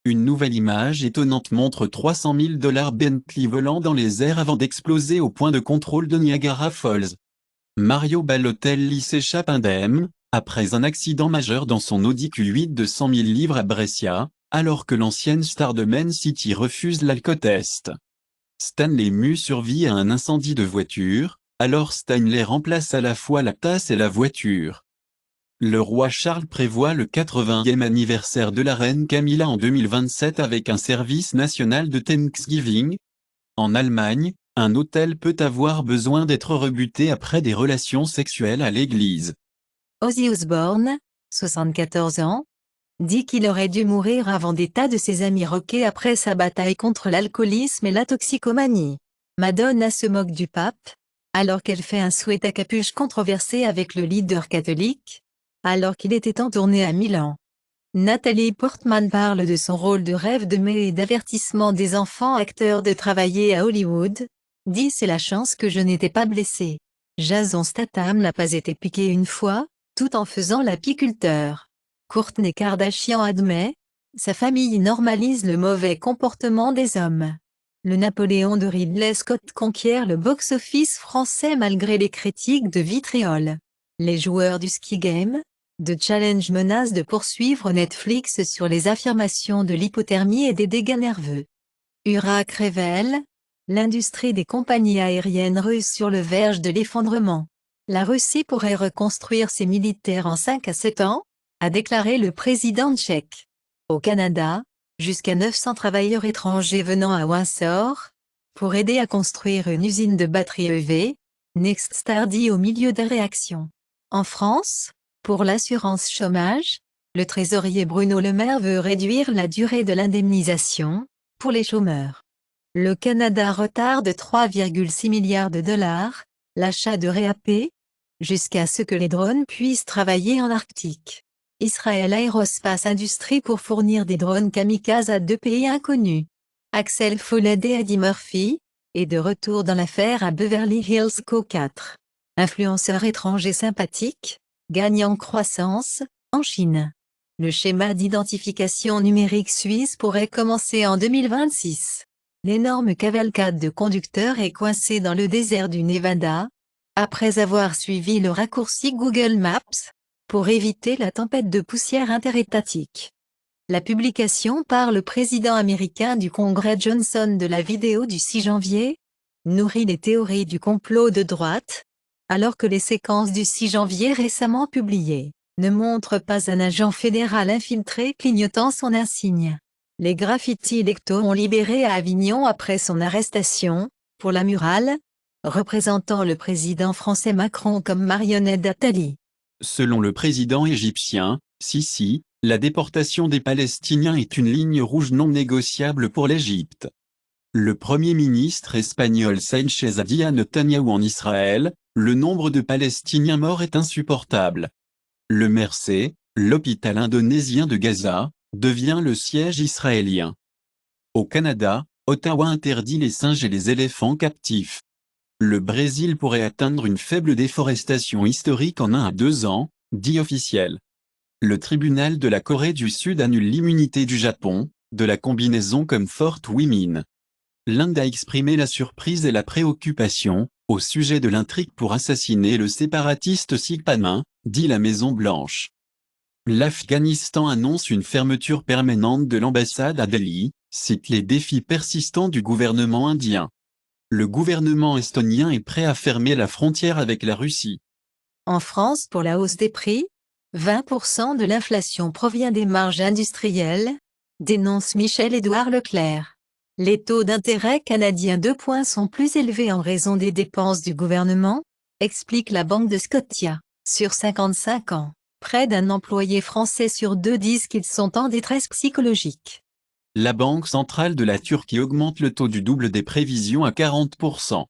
Une nouvelle image étonnante montre 300 000 $ Bentley volant dans les airs avant d'exploser au point de contrôle de Niagara Falls. Mario Balotelli s'échappe indemne, après un accident majeur dans son Audi Q8 de 100 000 livres à Brescia, alors que l'ancienne star de Man City refuse l'alcotest. Stanley Mu survit à un incendie de voiture, alors Stanley remplace à la fois la tasse et la voiture. Le roi Charles prévoit le 80e anniversaire de la reine Camilla en 2027 avec un service national de Thanksgiving. En Allemagne, un hôtel peut avoir besoin d'être rebuté après des relations sexuelles à l'église. Ozzy Osbourne, 74 ans, dit qu'il aurait dû mourir avant des tas de ses amis rockés après sa bataille contre l'alcoolisme et la toxicomanie. Madonna se moque du pape, alors qu'elle fait un souhait à capuche controversé avec le leader catholique, alors qu'il était en tournée à Milan. Nathalie Portman parle de son rôle de rêve de mère et d'avertissement des enfants acteurs de travailler à Hollywood, dit c'est la chance que je n'étais pas blessée. Jason Statham n'a pas été piqué une fois, tout en faisant l'apiculteur. Kourtney Kardashian admet, sa famille normalise le mauvais comportement des hommes. Le Napoléon de Ridley Scott conquiert le box-office français malgré les critiques de vitriol. Les joueurs du Ski Game, The Challenge menacent de poursuivre Netflix sur les affirmations de l'hypothermie et des dégâts nerveux. Urac révèle, l'industrie des compagnies aériennes russes sur le verge de l'effondrement. La Russie pourrait reconstruire ses militaires en 5 à 7 ans, a déclaré le président tchèque. Au Canada, jusqu'à 900 travailleurs étrangers venant à Windsor, pour aider à construire une usine de batteries EV, Nextstar dit au milieu des réactions. En France, pour l'assurance chômage, le trésorier Bruno Le Maire veut réduire la durée de l'indemnisation, pour les chômeurs. Le Canada retarde 3,6 milliards de dollars, l'achat de RAP, jusqu'à ce que les drones puissent travailler en Arctique. Israel Aerospace Industries pour fournir des drones kamikazes à 2 pays inconnus. Axel Follet et Eddie Murphy, est de retour dans l'affaire à Beverly Hills Co. 4. Influenceur étranger sympathique, gagne en croissance, en Chine. Le schéma d'identification numérique suisse pourrait commencer en 2026. L'énorme cavalcade de conducteurs est coincée dans le désert du Nevada, après avoir suivi le raccourci Google Maps, pour éviter la tempête de poussière interétatique. La publication par le président américain du Congrès Johnson de la vidéo du 6 janvier, nourrit les théories du complot de droite, alors que les séquences du 6 janvier récemment publiées, ne montrent pas un agent fédéral infiltré clignotant son insigne. Les graffitis lecteurs ont libéré à Avignon après son arrestation, pour la murale, représentant le président français Macron comme marionnette d'Attali. Selon le président égyptien, Sisi, la déportation des Palestiniens est une ligne rouge non négociable pour l'Égypte. Le Premier ministre espagnol Sánchez a dit à Netanyahou en Israël, le nombre de Palestiniens morts est insupportable. Le Mersey, l'hôpital indonésien de Gaza, devient le siège israélien. Au Canada, Ottawa interdit les singes et les éléphants captifs. Le Brésil pourrait atteindre une faible déforestation historique en 1 à 2 ans, dit officiel. Le tribunal de la Corée du Sud annule l'immunité du Japon, de la combinaison comme Fort Women. L'Inde a exprimé la surprise et la préoccupation, au sujet de l'intrigue pour assassiner le séparatiste Sikh Panin, dit la Maison-Blanche. L'Afghanistan annonce une fermeture permanente de l'ambassade à Delhi, cite les défis persistants du gouvernement indien. Le gouvernement estonien est prêt à fermer la frontière avec la Russie. En France pour la hausse des prix, 20% de l'inflation provient des marges industrielles, dénonce Michel-Édouard Leclerc. Les taux d'intérêt canadiens 2 points sont plus élevés en raison des dépenses du gouvernement, explique la Banque de Scotia. Sur 55 ans, près d'un employé français sur 2 disent qu'ils sont en détresse psychologique. La Banque centrale de la Turquie augmente le taux du double des prévisions à 40%.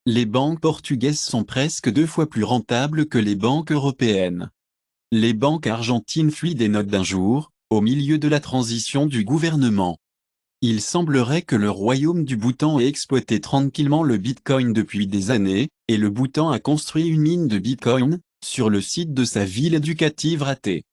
Les banques portugaises sont presque 2 fois plus rentables que les banques européennes. Les banques argentines fuient des notes d'un jour, au milieu de la transition du gouvernement. Il semblerait que le royaume du Bhoutan ait exploité tranquillement le Bitcoin depuis des années, et le Bhoutan a construit une mine de Bitcoin, sur le site de sa ville éducative ratée.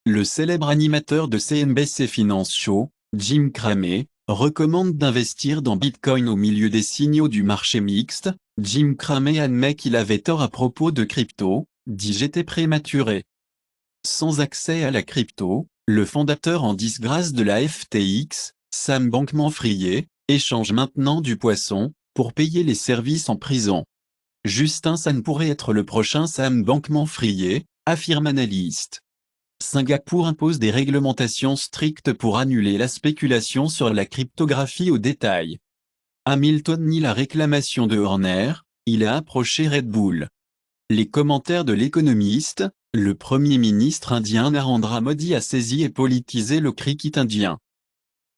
Le célèbre animateur de CNBC Finance Show, Jim Cramey, recommande d'investir dans Bitcoin au milieu des signaux du marché mixte. Jim Cramey admet qu'il avait tort à propos de crypto, dit j'étais prématuré. Sans accès à la crypto, le fondateur en disgrâce de la FTX, Sam Bankman-Fried, échange maintenant du poisson, pour payer les services en prison. Justin Sun pourrait être le prochain Sam Bankman-Fried, affirme analyste. Singapour impose des réglementations strictes pour annuler la spéculation sur la cryptographie au détail. Hamilton nie la réclamation de Horner, il a approché Red Bull. Les commentaires de l'économiste, le Premier ministre indien Narendra Modi a saisi et politisé le cricket indien.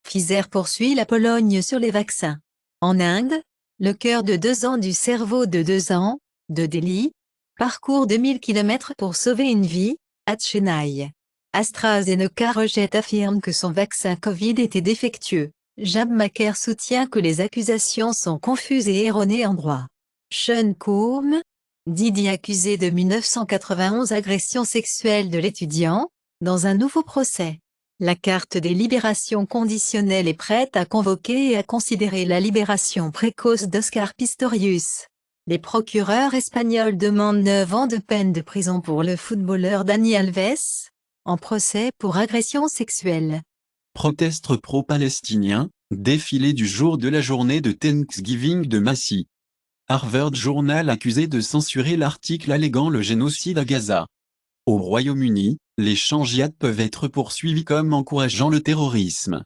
Pfizer poursuit la Pologne sur les vaccins. En Inde, le cœur de 2 ans du cerveau de 2 ans, de Delhi, parcourt 2000 km pour sauver une vie, à Chennai. AstraZeneca affirme que son vaccin Covid était défectueux. Jab Maker soutient que les accusations sont confuses et erronées en droit. Sean Combs, Didi accusé de 1991 agression sexuelle de l'étudiant, dans un nouveau procès. La carte des libérations conditionnelles est prête à convoquer et à considérer la libération précoce d'Oscar Pistorius. Les procureurs espagnols demandent 9 ans de peine de prison pour le footballeur Dani Alves, en procès pour agression sexuelle. Protestes pro-palestiniens, défilé du jour de la journée de Thanksgiving de Massy. Harvard Journal accusé de censurer l'article alléguant le génocide à Gaza. Au Royaume-Uni, les changiates peuvent être poursuivis comme encourageant le terrorisme.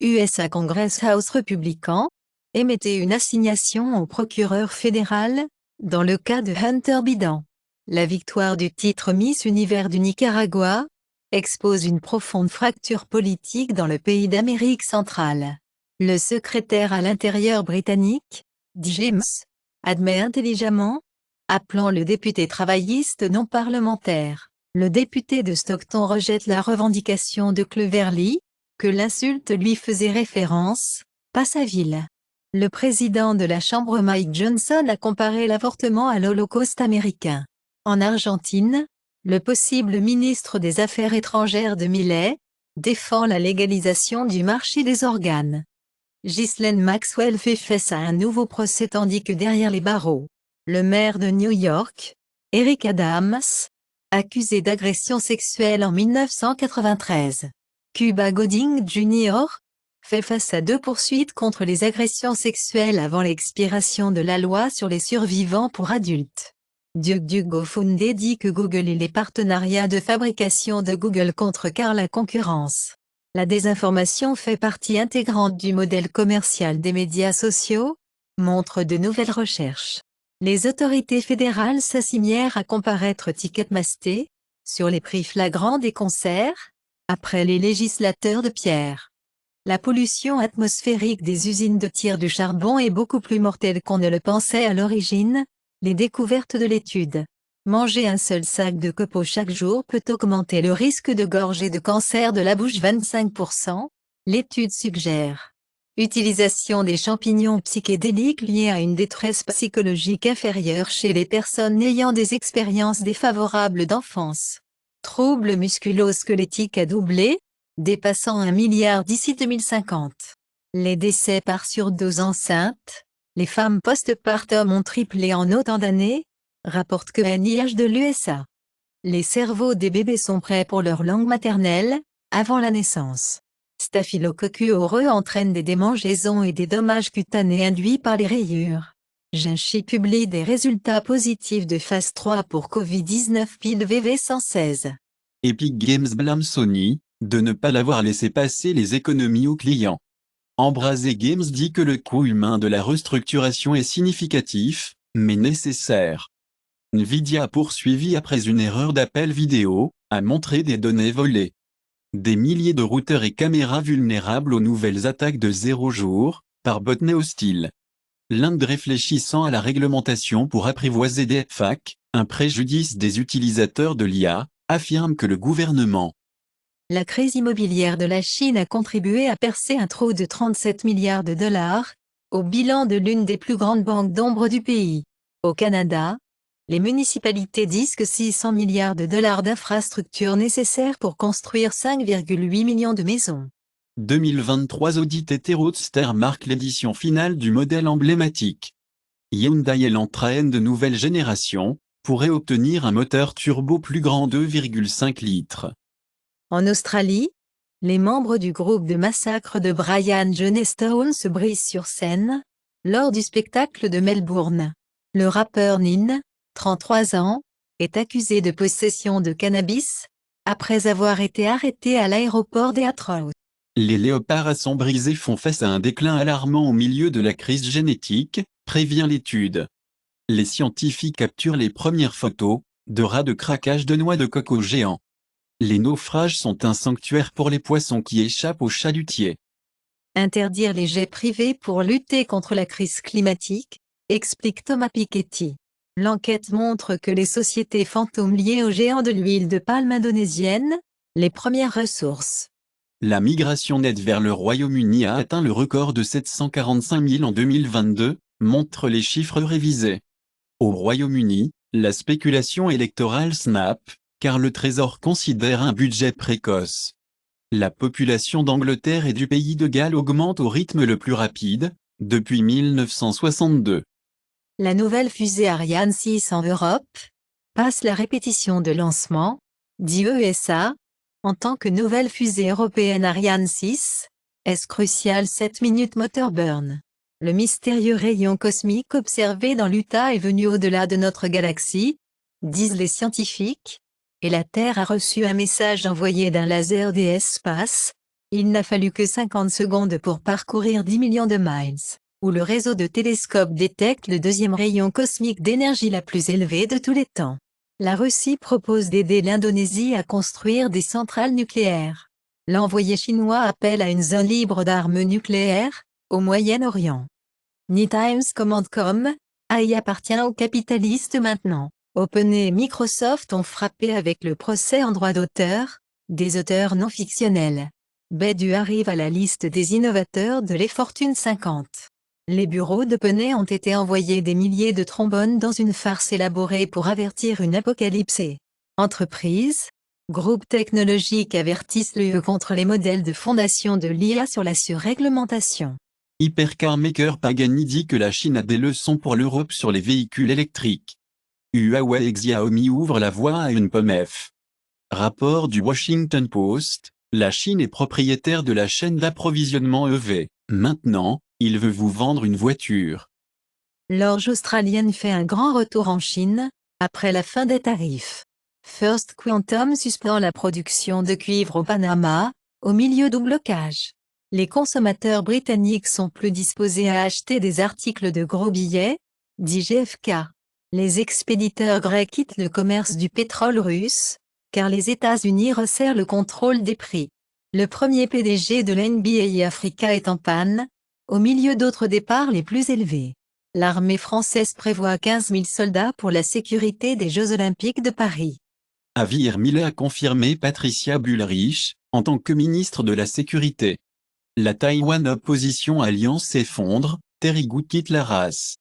USA Congress House républicain, émettez une assignation au procureur fédéral, dans le cas de Hunter Biden. La victoire du titre Miss Univers du Nicaragua, expose une profonde fracture politique dans le pays d'Amérique centrale. Le secrétaire à l'intérieur britannique, James, admet intelligemment, appelant le député travailliste non parlementaire. Le député de Stockton rejette la revendication de Cleverly, que l'insulte lui faisait référence, pas sa ville. Le président de la Chambre Mike Johnson a comparé l'avortement à l'Holocauste américain. En Argentine, le possible ministre des Affaires étrangères de Milei, défend la légalisation du marché des organes. Ghislaine Maxwell fait face à un nouveau procès tandis que derrière les barreaux, le maire de New York, Eric Adams, accusé d'agression sexuelle en 1993. Cuba Gooding Jr. fait face à 2 poursuites contre les agressions sexuelles avant l'expiration de la loi sur les survivants pour adultes. Duke Go-Fundé dit que Google et les partenariats de fabrication de Google contrecarrent la concurrence. La désinformation fait partie intégrante du modèle commercial des médias sociaux, montrent de nouvelles recherches. Les autorités fédérales s'assignèrent à comparaître Ticketmaster, sur les prix flagrants des concerts, après les législateurs de Pierre. La pollution atmosphérique des usines de tir du charbon est beaucoup plus mortelle qu'on ne le pensait à l'origine. Les découvertes de l'étude. Manger un seul sac de copeaux chaque jour peut augmenter le risque de gorge et de cancer de la bouche 25%, l'étude suggère. Utilisation des champignons psychédéliques liés à une détresse psychologique inférieure chez les personnes ayant des expériences défavorables d'enfance. Troubles musculo-squelettiques à doubler, dépassant 1 milliard d'ici 2050. Les décès par surdose enceinte. Les femmes postpartum ont triplé en autant d'années, rapporte que NIH de l'USA. Les cerveaux des bébés sont prêts pour leur langue maternelle, avant la naissance. Staphylococcus aureus entraîne des démangeaisons et des dommages cutanés induits par les rayures. Jinchi publie des résultats positifs de phase 3 pour Covid-19 pile VV116. Epic Games blâme Sony, de ne pas l'avoir laissé passer les économies aux clients. Embracer Games dit que le coût humain de la restructuration est significatif, mais nécessaire. Nvidia a poursuivi après une erreur d'appel vidéo, a montré des données volées. Des milliers de routeurs et caméras vulnérables aux nouvelles attaques de 0 jour, par botnet hostile. L'Inde réfléchissant à la réglementation pour apprivoiser des deepfakes, un préjudice des utilisateurs de l'IA, affirme que le gouvernement. La crise immobilière de la Chine a contribué à percer un trou de 37 milliards de dollars, au bilan de l'une des plus grandes banques d'ombre du pays. Au Canada, les municipalités disent que 600 milliards de dollars d'infrastructures nécessaires pour construire 5,8 millions de maisons. 2023 Audi TT Roadster marque l'édition finale du modèle emblématique. Hyundai entraîne de nouvelles générations, pourrait obtenir un moteur turbo plus grand 2,5 litres. En Australie, les membres du groupe de massacre de Brian Jonestown se brisent sur scène, lors du spectacle de Melbourne. Le rappeur Nin, 33 ans, est accusé de possession de cannabis, après avoir été arrêté à l'aéroport d'Heathrow. Les léopards à sang brisé font face à un déclin alarmant au milieu de la crise génétique, prévient l'étude. Les scientifiques capturent les premières photos de rats de craquage de noix de coco géants. Les naufrages sont un sanctuaire pour les poissons qui échappent aux chalutiers. Interdire les jets privés pour lutter contre la crise climatique, explique Thomas Piketty. L'enquête montre que les sociétés fantômes liées aux géants de l'huile de palme indonésienne, les premières ressources. La migration nette vers le Royaume-Uni a atteint le record de 745 000 en 2022, montrent les chiffres révisés. Au Royaume-Uni, la spéculation électorale snap, car le Trésor considère un budget précoce. La population d'Angleterre et du pays de Galles augmente au rythme le plus rapide, depuis 1962. La nouvelle fusée Ariane 6 en Europe passe la répétition de lancement, dit ESA, en tant que nouvelle fusée européenne Ariane 6, est crucial 7 minutes moteur burn. Le mystérieux rayon cosmique observé dans l'Utah est venu au-delà de notre galaxie, disent les scientifiques, et la Terre a reçu un message envoyé d'un laser des espaces. Il n'a fallu que 50 secondes pour parcourir 10 millions de miles, où le réseau de télescopes détecte le deuxième rayon cosmique d'énergie la plus élevée de tous les temps. La Russie propose d'aider l'Indonésie à construire des centrales nucléaires. L'envoyé chinois appelle à une zone libre d'armes nucléaires, au Moyen-Orient. NewTimes.com, AI appartient aux capitalistes maintenant. OpenAI et Microsoft ont frappé avec le procès en droit d'auteur, des auteurs non fictionnels. Baidu arrive à la liste des innovateurs de les Fortune 50. Les bureaux d'OpenAI ont été envoyés des milliers de trombones dans une farce élaborée pour avertir une apocalypse. Entreprises, groupes technologiques avertissent l'UE contre les modèles de fondation de l'IA sur la surréglementation. Hypercar maker Pagani dit que la Chine a des leçons pour l'Europe sur les véhicules électriques. Huawei et Xiaomi ouvrent la voie à une pomme F. Rapport du Washington Post, la Chine est propriétaire de la chaîne d'approvisionnement EV. Maintenant, il veut vous vendre une voiture. L'orge australienne fait un grand retour en Chine, après la fin des tarifs. First Quantum suspend la production de cuivre au Panama, au milieu du blocage. Les consommateurs britanniques sont plus disposés à acheter des articles de gros billets, dit GFK. Les expéditeurs grecs quittent le commerce du pétrole russe, car les États-Unis resserrent le contrôle des prix. Le premier PDG de l'NBA Africa est en panne, au milieu d'autres départs les plus élevés. L'armée française prévoit 15 000 soldats pour la sécurité des Jeux Olympiques de Paris. Avir Millet a confirmé Patricia Bullrich, en tant que ministre de la Sécurité. La Taïwan Opposition Alliance s'effondre, Terry Gou quitte la race.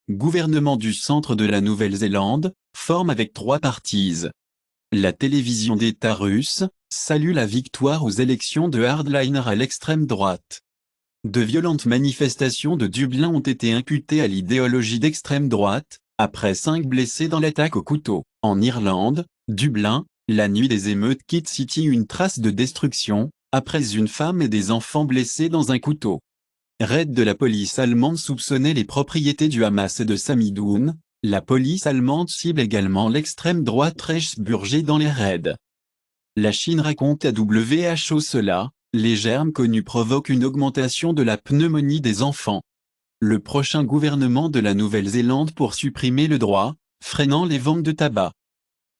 Gouvernement du centre de la Nouvelle-Zélande, forme avec 3 partis. La télévision d'État russe salue la victoire aux élections de hardliners à l'extrême droite. De violentes manifestations de Dublin ont été imputées à l'idéologie d'extrême droite, après 5 blessés dans l'attaque au couteau. En Irlande, Dublin, la nuit des émeutes quitte City une trace de destruction, après une femme et des enfants blessés dans un couteau. Raid de la police allemande soupçonnait les propriétés du Hamas et de Samidoun. La police allemande cible également l'extrême droite Reichsbürger dans les raids. La Chine raconte à WHO cela, les germes connus provoquent une augmentation de la pneumonie des enfants. Le prochain gouvernement de la Nouvelle-Zélande pour supprimer le droit, freinant les ventes de tabac.